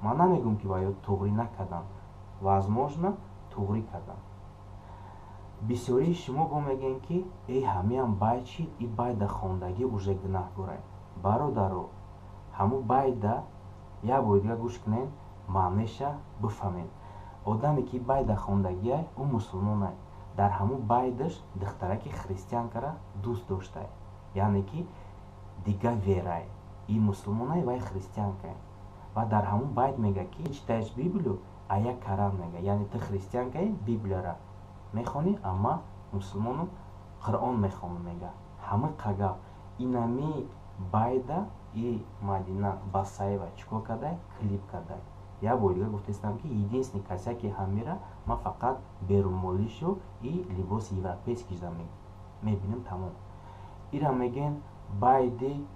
ман намегум ки ба ё туғрӣ накардам, возможно туғрӣ кардам. бисёрии шумо бо мегӯем ки ҳамиам байд чӣ, и байда хондагӣ уже гунаҳгорай. бародаро, ҳамун байда як бори дига гӯш кунед, маънеша бифаҳмед. одаме ки байда хондагиай, ӯ мусулмонай, дар ҳамун байдаш духтараки християнкара дӯст доштай, яъне ки дига верай, и мусулмонай, вай християнкай. ва дар ҳамун байд мега ки читаеш библию, а як карам мега, яъне ту християнкаи библияра мехонӣ, амма мусулмону қуръон мехонам мега. ҳама қагап инами байда и Мадина Басаева чикор кардай, клип кардай. як бори дига гуфтаистам ки единственный касе ки ҳам мера, ман фақат берунмолишу и либоси европейский жда мебинем, тамом. ира мегӯянд байди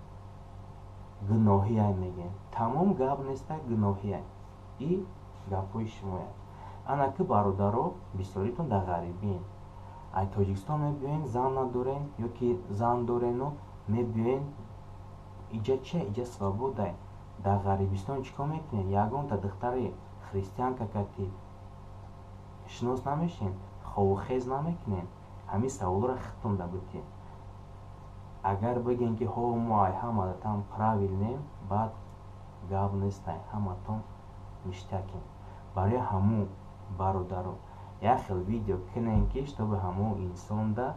гуноҳияй мегӯянд, тамом гап нестай, гуноҳияй. и гапҳои шумояд. ана ки бародаро, бисёритон дар ғарибиен, ай Тоҷикистон мебиёен зан надорен, ё ки зан дорену мебиёен, иҷа чия, иҷа свободай. дар ғарибистон чикор мекунед? ягонта духтари християнка кати шинос намешен, ховухез намекунед? ҳамин саволро хитонда бутӣ. агар бигӯем ки ҳо мо ай ҳаматон правилнем, баъд гап нестай, ҳаматон ништякем. барои ҳамун бародаро як хел видео кунем ки чтобы ҳамун инсонда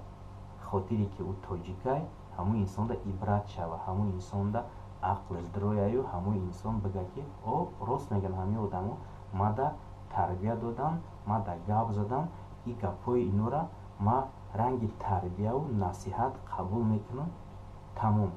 хотире ки ӯ тоҷикай, ҳамун инсонда ибрат шава, ҳамун инсонда ақли здрояю, ҳамун инсон бига ки о рост мегӯянд ҳамин одамо, мада тарбия додан, мада гап задан, и гапҳои инора ма ранги тарбияу насиҳат қабул мекунам, тамом.